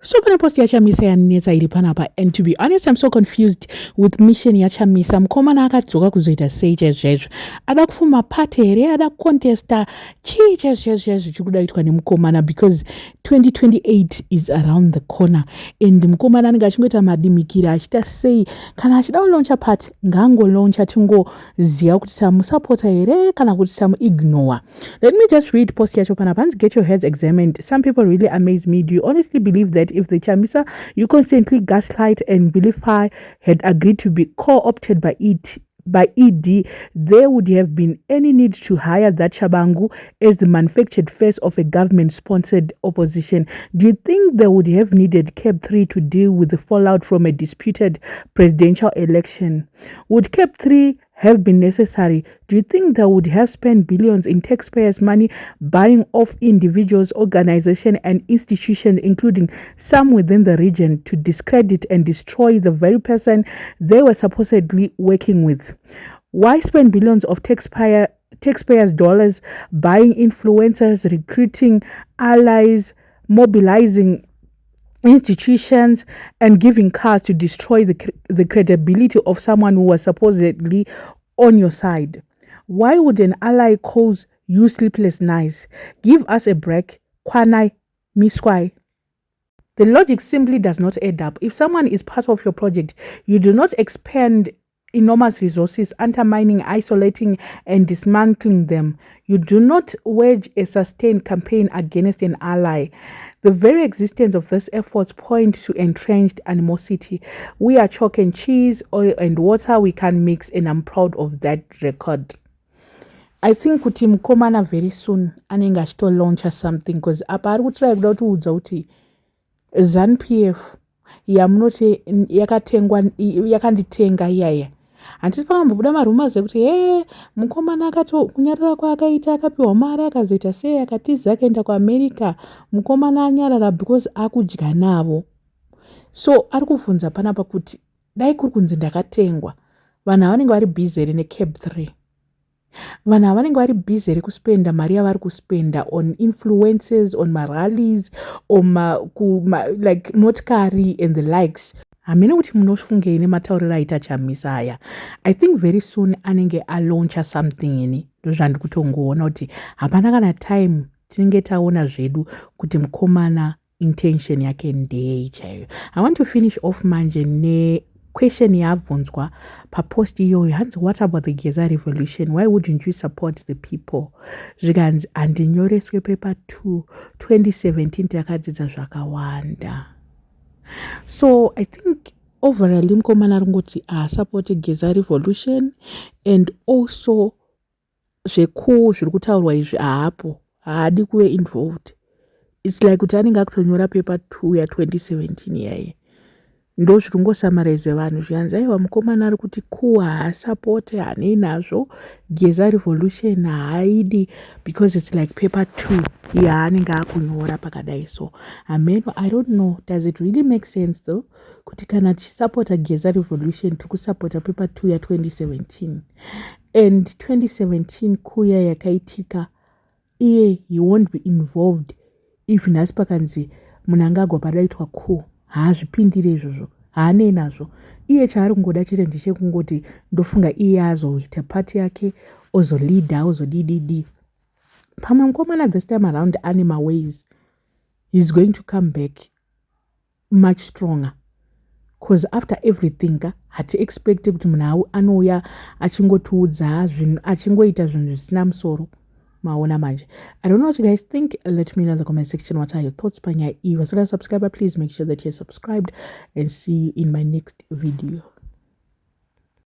So pana post ya Chamisa yanetsa iri panapa, and to be honest I'm so confused with mission ya Chamisa. Mukomana akadzoka kuzoita sei chaizvo? Ada kufuma party here, ada contesta chii chaizvo zvichikuda kuitwa nemukomana, because 2028 is around the corner and mukomana anenge achingoita madimikira achita sei kana achida kulauncha party ngangolauncha tingoziva kuti tamusapota here kana kuti tamuignore. Let me just read post yacho panapa. Get your heads examined. Some people really amaze me. Do you honestly believe that if the Chamisa you constantly gaslight and vilify had agreed to be co-opted by ED, there would have been any need to hire that Shabangu as the manufactured face of a government-sponsored opposition? Do you think they would have needed CAP 3 to deal with the fallout from a disputed presidential election? Would CAP 3 have been necessary? Do you think they would have spent billions in taxpayers' money buying off individuals, organizations, and institutions, including some within the region, to discredit and destroy the very person they were supposedly working with? Why spend billions of taxpayers' dollars buying influencers, recruiting allies, mobilizing institutions, and giving cars to destroy the credibility of someone who was supposedly on your side? Why would an ally cause you sleepless nights? Give us a break. Kwanai miskwai. The logic simply does not add up. If someone is part of your project, you do not expend enormous resources undermining, isolating, and dismantling them. You do not wage a sustained campaign against an ally. The very existence of these efforts points to entrenched animosity. We are chalk and cheese, oil and water we can mix, and I'm proud of that record. I think kuti mukomana very soon anenge achito launch something, because apa ari kutry kuda kutiudza kuti ZANU-PF yamunoti yakanditenga iyaya. Handisi pakambobuda marumors ekuti mukomana akato kunyarara kwaakaita akapiwa mari akazoita sei akatiza akaenda kuAmerica. Mukomana anyarara because akudya navo. So ari kuvhunza panapa kuti dai kuri kunzi ndakatengwa, vanhu vanenge vari busy neCAP 3. Vanhu vanenge vari busy rekuspenda mari yavari kuspenda on influences, on rallies, on like motkari and the likes. Hamene kuti munofungei nematauriro aita Chamisa aya. I think very soon anenge alauncha something ini. Ndozvandi kutongoona kuti hapana kana time tinenge taona zvedu kuti mukomana intention yake ndei chaiyo. I want to finish off manje ne question yabvunzwa papost iyoyo. Hanzi, what about the Geza revolution? Why wouldn't you support the people? Zvikanzi andinyoreswe paper 2 2017 takadzidza zvakawanda. So I think overall mukomana ringoti support Geza revolution, and also zvekuu zviri kutaurwa izvi haapo, haadi kuve involved. It's like kuti anenge akutonyora paper 2 ya 2017 yaye. Ndo zviri kungosummarize vanhu zviyanzi aiwa mukomana ari kuti kuu haasapoti, hanei nazvo. Geza revolution haaidi because it's like paper 2 yaanenge akunyora pakadai. So ameno, I don't know, does it really make sense though kuti kana tichisapota Geza revolution tikusapota paper 2 ya 2017 and 2017 kuya yakaitika iye he won't be involved if nhasi pakanzi munhu angagwa padaitwa kuu haazvipindire izvozvo, haanei nazvo. Iye chaari kungoda chete ndechekungoti ndofunga iye azoita pati yake ozolida ozodididi. Pamwe mukomana this time around ane ways, he's going to come back much stronger, because after everything hati expect kuti munhu anouya achingotiudza zvinhu, achingoita zvinhu zvisina musoro. Maona manje. I don't know what you guys think. Let me know in the comment section what are your thoughts. Panya, if you're not a subscriber, please make sure that you're subscribed, and see you in my next video.